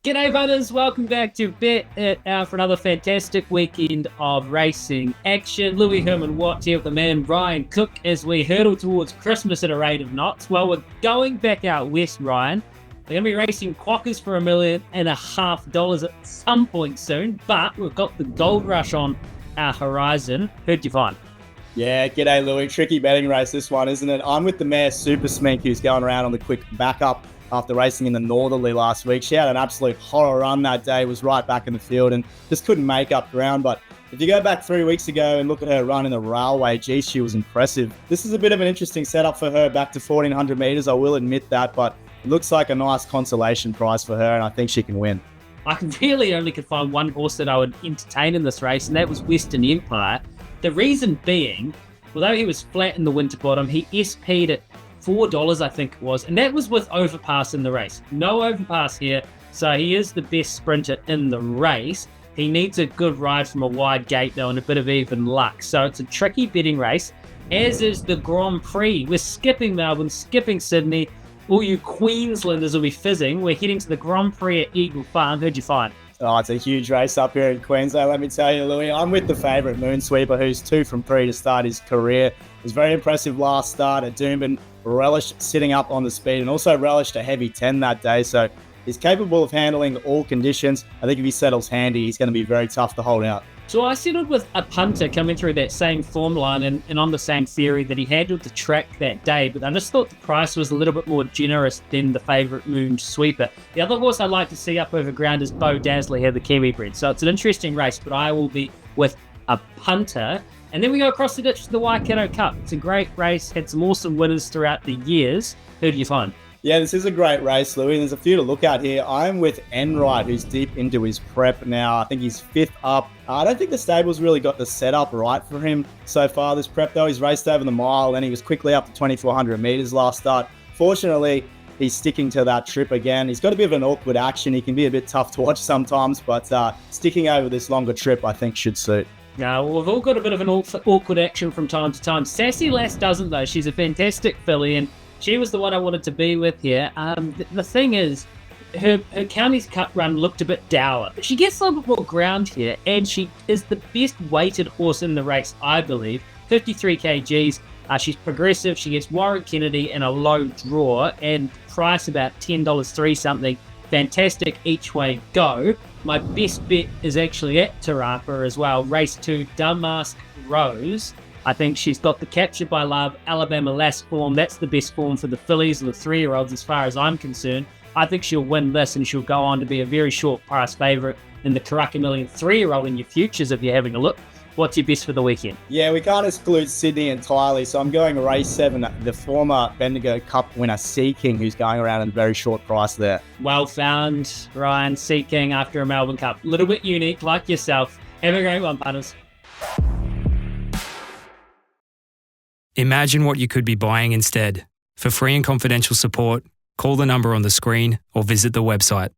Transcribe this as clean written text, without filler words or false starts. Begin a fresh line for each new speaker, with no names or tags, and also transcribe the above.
G'day, butters. Welcome back to Bet It Out for another fantastic weekend of racing action. Louis Herman Watts here with the man Ryan Cook as we hurtle towards Christmas at a rate of knots. Well, we're going back out west, Ryan. We're going to be racing Quackers for $1.5 million at some point soon, but we've got the Gold Rush on our horizon. Who'd you find?
Yeah, g'day Louis. Tricky betting race this one, isn't it? I'm with the mare Super Smink, who's going around on the quick backup after racing in the Northerly last week. She had an absolute horror run that day, was right back in the field and just couldn't make up ground. But if you go back 3 weeks ago and look at her run in the Railway, geez, she was impressive. This is a bit of an interesting setup for her back to 1,400 metres, I will admit that, but it looks like a nice consolation prize for her, and I think she can win.
I really only could find one horse that I would entertain in this race, and that was Western Empire. The reason being, although he was flat in the winter bottom, he SP'd at $4, I think it was, and that was with overpass in the race. No overpass here, so he is the best sprinter in the race. He needs a good ride from a wide gate, though, and a bit of even luck. So it's a tricky betting race, as is the Grand Prix. We're skipping Melbourne, skipping Sydney. All you Queenslanders will be fizzing. We're heading to the Grand Prix at Eagle Farm. Who'd you find?
Oh, it's a huge race up here in Queensland, let me tell you, Louis. I'm with the favourite Moonsweeper, who's 2 from 3 to start his career. It was very impressive last start at Doomben, relished sitting up on the speed and also relished a heavy 10 that day. So he's capable of handling all conditions. I think if he settles handy, he's going to be very tough to hold out.
So I settled with a punter coming through that same form line and on the same theory that he handled the track that day, but I just thought the price was a little bit more generous than the favourite Moon Sweeper. The other horse I'd like to see up over ground is Bo Dazzler here, the Kiwi bred. So it's an interesting race, but I will be with a punter. And then we go across the ditch to the Waikato Cup. It's a great race, had some awesome winners throughout the years. Who do you find?
Yeah, this is a great race, Louis. There's a few to look at here. I'm with Enright, who's deep into his prep now. I think he's 5th up. I don't think the stable's really got the setup right for him so far this prep, though. He's raced over the mile, and he was quickly up to 2,400 metres last start. Fortunately, he's sticking to that trip again. He's got a bit of an awkward action. He can be a bit tough to watch sometimes, but sticking over this longer trip, I think, should suit.
No, we've all got a bit of an awkward action from time to time. Sassy Lass doesn't, though. She's a fantastic filly, and she was the one I wanted to be with here. The thing is, her Counties Cup run looked a bit dour, but she gets a little bit more ground here, and she is the best weighted horse in the race, I believe. 53 kgs. She's progressive. She gets Warren Kennedy in a low draw, and price about $10 something. Fantastic each way go. My best bet is actually at Te Rapa as well. Race 2, Damask Rose. I think she's got the Captured by Love, Alabama Lass form. That's the best form for the fillies and the 3-year-olds as far as I'm concerned. I think she'll win this and she'll go on to be a very short price favourite in the Karaka Million 3-year-old in your futures if you're having a look. What's your best for the weekend?
Yeah, we can't exclude Sydney entirely, so I'm going race 7, the former Bendigo Cup winner, Sea King, who's going around in a very short price there.
Well found, Ryan. Sea King after a Melbourne Cup. A little bit unique, like yourself. Have a great one, punters.
Imagine what you could be buying instead. For free and confidential support, call the number on the screen or visit the website